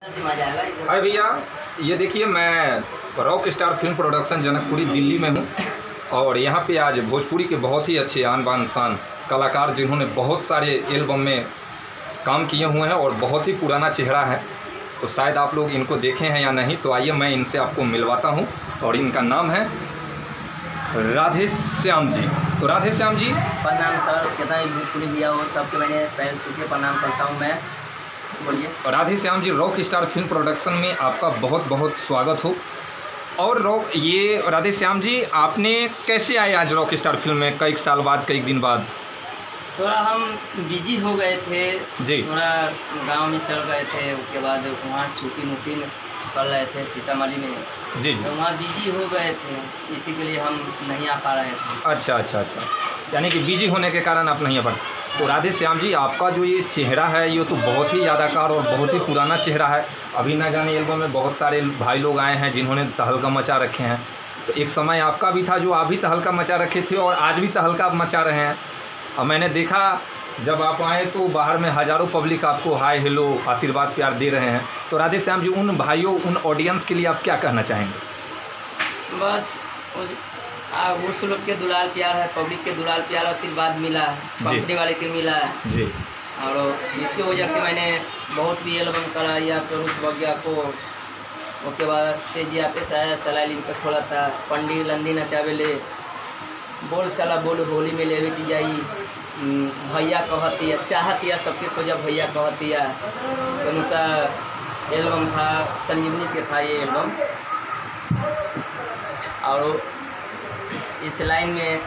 हाय भैया, ये देखिए मैं rock star film production Janakpuri Delhi में हूँ और यहाँ पे आज भोजपुरी के बहुत ही अच्छे आन बान शान कलाकार जिन्होंने बहुत सारे एल्बम में काम किए हुए हैं और बहुत ही पुराना चेहरा है, तो शायद आप लोग इनको देखे हैं या नहीं। तो आइए मैं इनसे आपको मिलवाता हूँ और इनका नाम है राधे श्याम जी। तो राधे श्याम जी प्रणाम सर, कितना भी भोजपुरी भैया हो सबके मैंने पहले सूखे प्रणाम करता हूँ मैं। बोलिए। Radhe Shyam ji, rock star film production में आपका बहुत बहुत स्वागत हो। और ये राधे श्याम जी, आपने कैसे आए आज रॉक स्टार फिल्म में कई साल बाद, कई दिन बाद? थोड़ा हम बिजी हो गए थे जी, थोड़ा गांव में चल गए थे, उसके बाद वहाँ शूटिंग कर रहे थे सीतामढ़ी में। जी तो वहाँ बिजी हो गए थे, इसी के लिए हम नहीं आ पा रहे थे। अच्छा, यानी कि बिजी होने के कारण आप नहीं आ पाए। तो राधे श्याम जी, आपका जो ये चेहरा है ये तो बहुत ही यादगार और बहुत ही पुराना चेहरा है। अभी ना जाने एल्बम में बहुत सारे भाई लोग आए हैं जिन्होंने तहलका मचा रखे हैं। तो एक समय आपका भी था जो आप भी तहलका मचा रखे थे और आज भी तहलका मचा रहे हैं। और मैंने देखा जब आप आए तो बाहर में हज़ारों पब्लिक आपको हाय हेलो आशीर्वाद प्यार दे रहे हैं। तो राधे श्याम जी, उन भाइयों, उन ऑडियंस के लिए आप क्या कहना चाहेंगे? बस उस लोग के दुलार प्यार है, पब्लिक के दुलार प्यार आशीर्वाद मिला है, कंपनी वाले के मिला है जी। और इसकी वजह से मैंने बहुत भी एल्बम करा या फिर उस वजह को। उसके बाद से जी आपके सलाई लिंक का खोला था, पंडी लंदी नचावेले, बोल साला बोल होली में लेवे की जाई, भैया कहतिया चाहतिया सबके सोजा भैया कहतिया, उनका एल्बम था, संजीवनी के था ये एल्बम। और इस लाइन में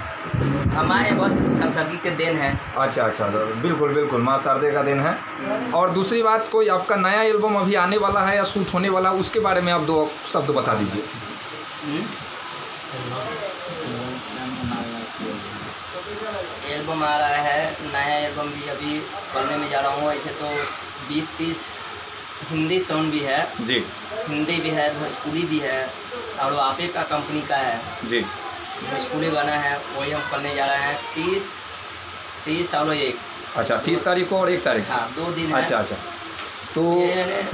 हमारे बस संसर्गी के देन है। अच्छा, बिल्कुल माँ शारदे का देन है। और दूसरी बात, कोई आपका नया एल्बम अभी आने वाला है या शूट होने वाला, उसके बारे में आप दो शब्द बता दीजिए। एल्बम आ रहा है, नया एल्बम भी अभी करने में जा रहा हूँ। ऐसे तो 20-30 हिंदी सॉन्ग भी है जी, हिंदी भी है, भोजपुरी भी है और आपे का कंपनी का है जी। भोजपुरी गाना है वही हम करने जा रहे हैं 30 और 1। अच्छा, 30 तारीख को और 1 तारीख? हाँ, 2 दिन। अच्छा, तो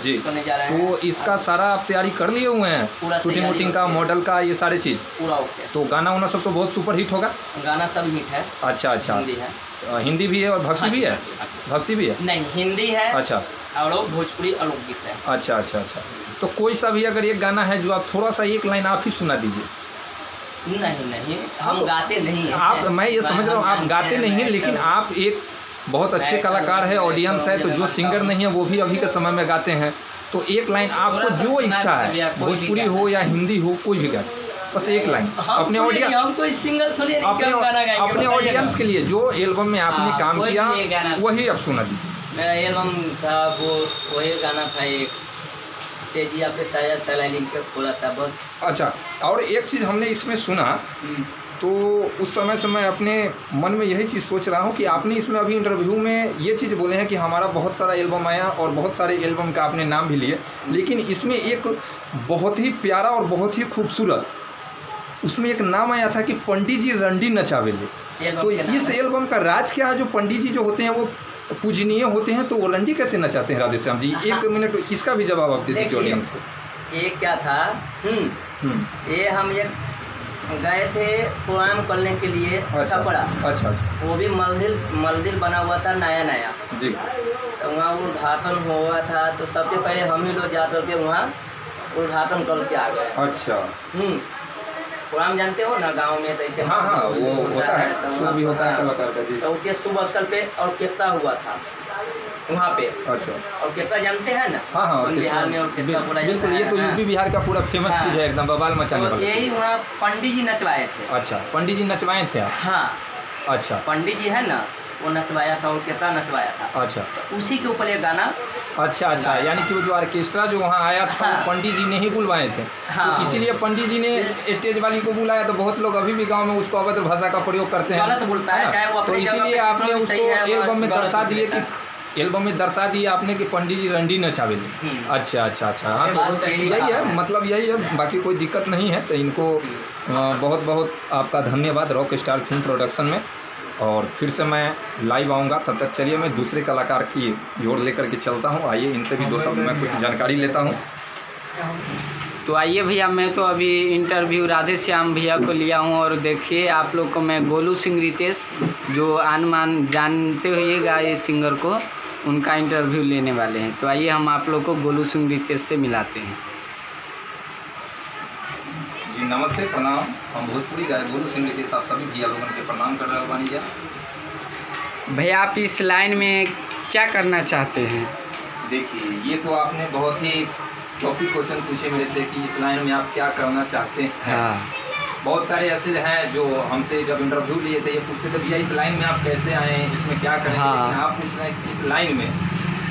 जी करने जा रहे हैं। तो इसका सारा आप तैयारी कर लिए हुए हैं, पूरा शूटिंग का, मॉडल का, ये सारी चीज़ पूरा ओके। तो गाना वाना सब तो बहुत सुपर हिट होगा? गाना सब हिट है। अच्छा, हिंदी है, हिंदी भी है और भक्ति भी है? भक्ति भी है? नहीं, हिंदी है। अच्छा, और भोजपुरी लोकगीत है। अच्छा। तो कोई सा भी अगर एक गाना है जो आप थोड़ा सा एक लाइन आप ही सुना दीजिए। नहीं, हम गाते नहीं हैं। आप, मैं ये समझ रहा हूँ आप गाते नहीं हैं, लेकिन आप एक बहुत अच्छे कलाकार है, ऑडियंस है, तो जो सिंगर नहीं है वो भी अभी के समय में गाते हैं। तो एक लाइन आपको जो इच्छा है, भोजपुरी हो या हिंदी हो, कोई भी गाना, बस एक लाइन अपने ऑडियंस, हम कोई सिंगर थोड़ी अपने ऑडियंस के लिए जो एल्बम में आपने काम किया वही आप सुना दीजिए। मेरा एल्बम था वो, वही गाना था एक से जी आपके सलाई लिंक पे खोला था बस। अच्छा, और एक चीज़ हमने इसमें सुना तो उस समय से मैं अपने मन में यही चीज़ सोच रहा हूँ कि आपने इसमें अभी इंटरव्यू में ये चीज़ बोले हैं कि हमारा बहुत सारा एल्बम आया और बहुत सारे एल्बम का आपने नाम भी लिए, लेकिन इसमें एक बहुत ही प्यारा और बहुत ही खूबसूरत उसमें एक नाम आया था कि पंडित जी रंडी नचावेले। तो इस एल्बम का राज क्या है? जो पंडित जी जो होते हैं वो पूजनीय होते हैं, तो वो रंडी कैसे नचाते हैं? राधे श्याम जी, एक मिनट इसका भी जवाब आप दे दीजिए ऑडियंस को। ये क्या था, ये हम एक गए थे प्रोग्राम करने के लिए छपरा। अच्छा, वो भी मंदिर बना हुआ था नया जी। तो वहाँ उद्घाटन हुआ था, तो सबसे पहले हम ही लोग जा करके वहाँ उद्घाटन करके आ गए। अच्छा, प्रोग्राम जानते हो ना गांव में, तो ऐसे हाँ, वो होता है, शो भी होता है कलाकार का जी। तो उसके शुभ अवसर पे ऑर्केस्ट्रा हुआ था वहाँ पे। अच्छा, ऑर्केस्ट्रा जानते हैं ना? हाँ, बिहार में ऑर्केस्ट्रा पूरा, बिल्कुल, ये तो यूपी बिहार का पूरा फेमस चीज़ है, एकदम बवाल मचाने वाला। यही वहाँ पंडित जी नचवाए थे। अच्छा, पंडित जी नचवाए थे? हाँ। अच्छा, पंडित जी है ना, वो नचवाया था, ऑर्केस्ट्रा नचवाया था। अच्छा, तो उसी के ऊपर ये गाना। अच्छा, यानी कि वो जो ऑर्केस्ट्रा जो वहाँ आया था, हाँ, पंडित जी ने ही बुलवाए थे। हाँ, तो इसीलिए पंडित जी ने स्टेज वाली को बुलाया। तो बहुत लोग अभी भी गांव में उसको अभद्र भाषा का प्रयोग करते हैं, गलत बोलता है, चाहे वो। तो इसीलिए आपने उसको एल्बम में दर्शा दिए कि आपने कि पंडित जी रंडी नचावेले। अच्छा, हाँ, तो यही है, मतलब यही है, बाकी कोई दिक्कत नहीं है। तो इनको बहुत बहुत आपका धन्यवाद रॉक स्टार फिल्म प्रोडक्शन में। और फिर से मैं लाइव आऊँगा। तब तक चलिए मैं दूसरे कलाकार की ओर लेकर के चलता हूँ। आइए इनसे भी 2 शब्द मैं कुछ जानकारी लेता हूँ। तो आइए भैया, मैं तो अभी इंटरव्यू राधे श्याम भैया को लिया हूँ और देखिए आप लोग को मैं गोलू सिंह रितेश, जो आनमान जानते होइएगा ये सिंगर को, उनका इंटरव्यू लेने वाले हैं। तो आइए हम आप लोग को गोलू सिंह रितेश से मिलाते हैं। जी नमस्ते, प्रणाम। हम भोजपुरी गायक गोलू सिंह रितेश आप सभी भैया लोगों के प्रणाम कर रहे बानी जा। भैया आप इस लाइन में क्या करना चाहते हैं? देखिए, ये तो आपने बहुत ही टॉपिक क्वेश्चन पूछे मेरे से कि इस लाइन में आप क्या करना चाहते हैं। हाँ। बहुत सारे ऐसे हैं जो हमसे जब इंटरव्यू लिए थे ये पूछते थे भैया इस लाइन में आप कैसे आए, इसमें क्या करें। हाँ। लेकिन आप पूछ रहे हैं कि इस लाइन में,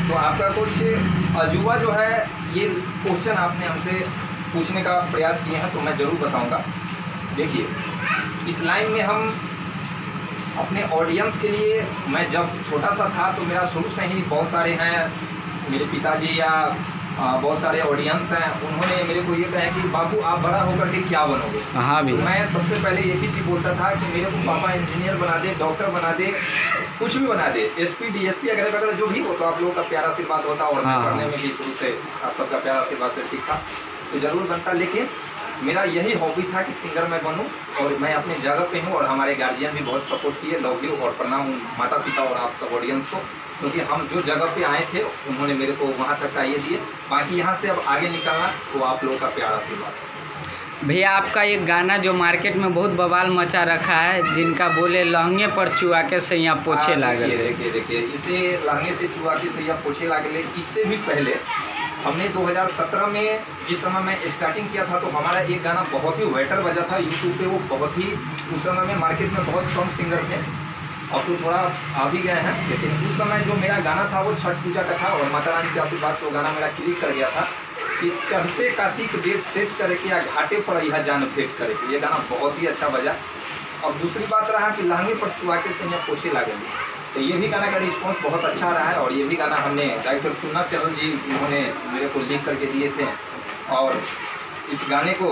तो आपका कुछ अजूबा जो है, ये क्वेश्चन आपने हमसे पूछने का प्रयास किए हैं तो मैं ज़रूर बताऊंगा। देखिए, इस लाइन में हम अपने ऑडियंस के लिए, मैं जब छोटा सा था तो मेरा शुरू से ही बहुत सारे हैं मेरे पिताजी या बहुत सारे ऑडियंस हैं, उन्होंने मेरे को ये कहा कि बाबू आप बड़ा होकर के क्या बनोगे। हाँ भी। तो मैं सबसे पहले एक ही चीज़ बोलता था कि मेरे को पापा इंजीनियर बना दे, डॉक्टर बना दे, कुछ भी बना दे, एसपी डीएसपी अगैरह वगैरह जो भी हो, तो आप लोगों का प्यारा आशीर्वाद होता। और मैं पढ़ने में भी शुरू से आप सबका प्यारा आशीर्वाद से ठीक था तो ज़रूर बनता। लेकिन मेरा यही हॉबी था कि सिंगर मैं बनूं, और मैं अपनी जगह पे हूं। और हमारे गार्जियन भी बहुत सपोर्ट किए। लव यू और प्रणाम माता पिता और आप सब ऑडियंस को, क्योंकि हम जो जगह पे आए थे उन्होंने मेरे को वहां तक का ये दिए। बाकी यहाँ से अब आगे निकलना तो आप लोगों का प्यारा आशीर्वाद। भैया आपका एक गाना जो मार्केट में बहुत बवाल मचा रखा है, जिनका बोले लहंगे पर चुआ के सैया पोछे लागल। देखिए, इसे लहंगे से चुआ के सैया पोछे लागल। इससे भी पहले हमने 2017 में जिस समय मैं स्टार्टिंग किया था तो हमारा एक गाना बहुत ही वेटर बजा था यूट्यूब पे। वो बहुत ही उस समय में मार्केट में बहुत कम सिंगर थे, अब तो थोड़ा आ भी गए हैं। लेकिन उस समय जो मेरा गाना था वो छठ पूजा का था, और माता रानी के आशीर्वाद से वो गाना मेरा क्लिक कर गया था कि चढ़ते कार्तिक डेट सेट करके या घाटे पर यह जान फेट करे। ये गाना बहुत ही अच्छा बजा। और दूसरी बात रहा कि लहंगे पर चुआ के सैया पोछे लागल, तो ये भी गाना का रिस्पॉन्स बहुत अच्छा रहा है। और ये भी गाना हमने डायरेक्टर चुन्ना चरण जी उन्होंने मेरे को लिख करके दिए थे। और इस गाने को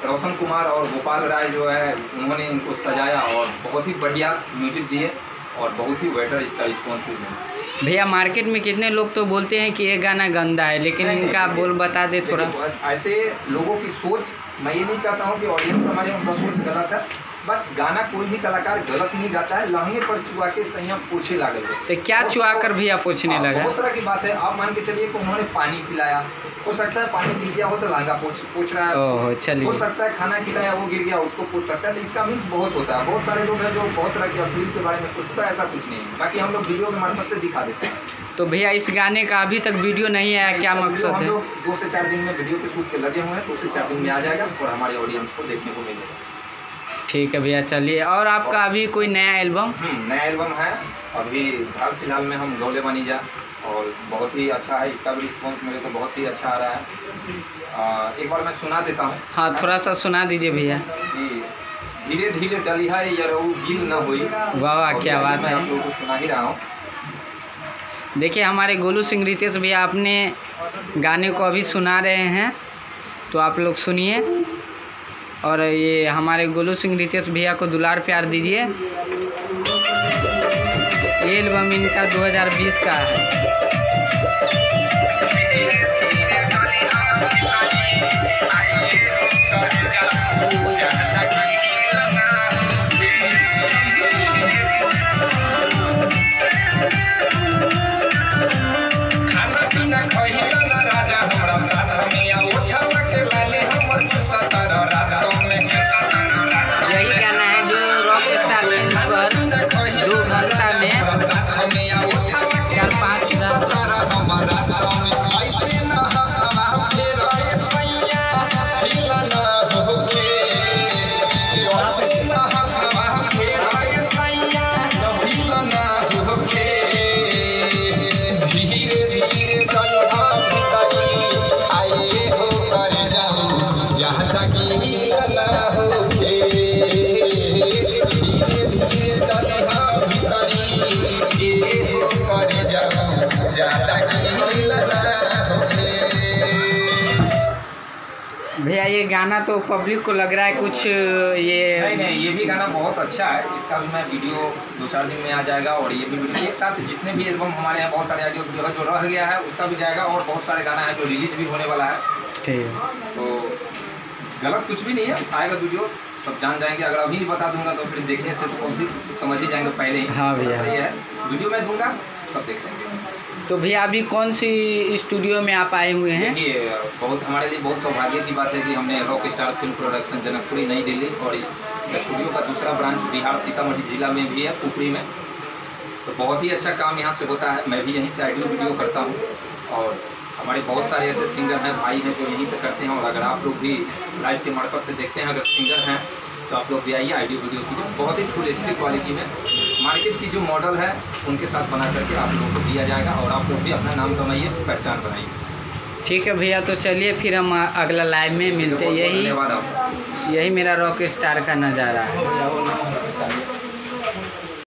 रोशन कुमार और गोपाल राय जो है उन्होंने इनको सजाया और बहुत ही बढ़िया म्यूजिक दिए, और बहुत ही बेटर इसका रिस्पॉन्स भी दिया। भैया मार्केट में कितने लोग तो बोलते हैं कि ये गाना गंदा है, लेकिन इनका बोल बता दे थोड़ा। ऐसे लोगों की सोच, मैं ये नहीं कहता हूँ कि ऑडियंस हमारे उनका सोच गलत है, बट गाना कोई भी कलाकार गलत नहीं गाता है। लहंगे पर चुआ के सैया पोछे लागल। तो क्या चुआ कर भैया पोछने लगा? बहुत तरह की बात है। आप मान के चलिए कि उन्होंने पानी पिलाया, हो सकता है पानी गिर गया हो तो लहंगा पोछ रहा है। ओह चलिए। हो सकता है खाना खिलाया वो गिर गया उसको पोछ सकता है। तो इसका मीन्स बहुत होता है। बहुत सारे लोग हैं जो बहुत तरह के अश्लील के बारे में सोचते हैं, ऐसा कुछ नहीं है। बाकी हम लोग वीडियो के मार्फत से दिखा देते हैं। तो भैया इस गाने का अभी तक वीडियो नहीं आया, क्या मकसद है? हम लोग 2 से 4 दिन में वीडियो के शूट पे लगे हुए हैं, 2 से 4 दिन में आ जाएगा और हमारे ऑडियंस को देखने को मिलेगा। ठीक है भैया, चलिए। और आपका अभी कोई नया एल्बम? नया एल्बम है अभी हाल फिलहाल में, हम गौले बनी जा, और बहुत ही अच्छा है। इसका भी रिस्पॉन्स मेरे को बहुत ही अच्छा आ रहा है। एक बार मैं सुना देता हूँ। हाँ थोड़ा सा सुना दीजिए भैया। धीरे धीरे डलिहा यरऊ गिल न हुई। वाह वाह, क्या बात है। मैं आप लोगों को सुना ही रहा हूँ। देखिए हमारे गोलू सिंह रितेश भैया अपने गाने को अभी सुना रहे हैं, तो आप लोग सुनिए। और ये हमारे गोलू सिंह रितेश भैया को दुलार प्यार दीजिए। ये एल्बम इनका 2020 का है। भैया ये गाना तो पब्लिक को लग रहा है कुछ ये नहीं, ये भी गाना बहुत अच्छा है। इसका भी मैं वीडियो 2-4 दिन में आ जाएगा, और ये भी वीडियो एक साथ जितने भी एल्बम हमारे यहाँ बहुत सारे ऑडियो वीडियो जो रह गया है उसका भी जाएगा, और बहुत सारे गाना है जो रिलीज भी होने वाला है। ठीक है। तो गलत कुछ भी नहीं है, आएगा वीडियो सब जान जाएंगे। अगर अभी बता दूंगा तो फिर देखने से तो पब्लिक समझ ही जाएंगे पहले ही। हाँ भैया, सही है, वीडियो में दूंगा सब देख लेंगे। तो भैया अभी कौन सी स्टूडियो में आप आए हुए हैं? देखिए, बहुत हमारे लिए बहुत सौभाग्य की बात है कि हमने rock star film production Janakpuri नई दिल्ली, और इस स्टूडियो का दूसरा ब्रांच बिहार सीतामढ़ी जिला में भी है, पुपरी में। तो बहुत ही अच्छा काम यहाँ से होता है। मैं भी यहीं से ऑडियो वीडियो करता हूँ, और हमारे बहुत सारे ऐसे सिंगर हैं, भाई हैं जो यहीं से करते हैं। और अगर आप लोग भी इस लाइव के मार्फत से देखते हैं, अगर सिंगर हैं तो आप लोग भी आइए, ऑडियो वीडियो कीजिए। बहुत ही फुल एचडी क्वालिटी में मार्केट की जो मॉडल है उनके साथ बना करके आप लोगों को दिया जाएगा, और आप लोग भी अपना नाम कमाइए, पहचान बनाइए। ठीक है भैया, तो चलिए फिर हम अगला लाइव में मिलते हैं। यही धन्यवाद आपका। यही मेरा रॉक स्टार का नज़ारा है।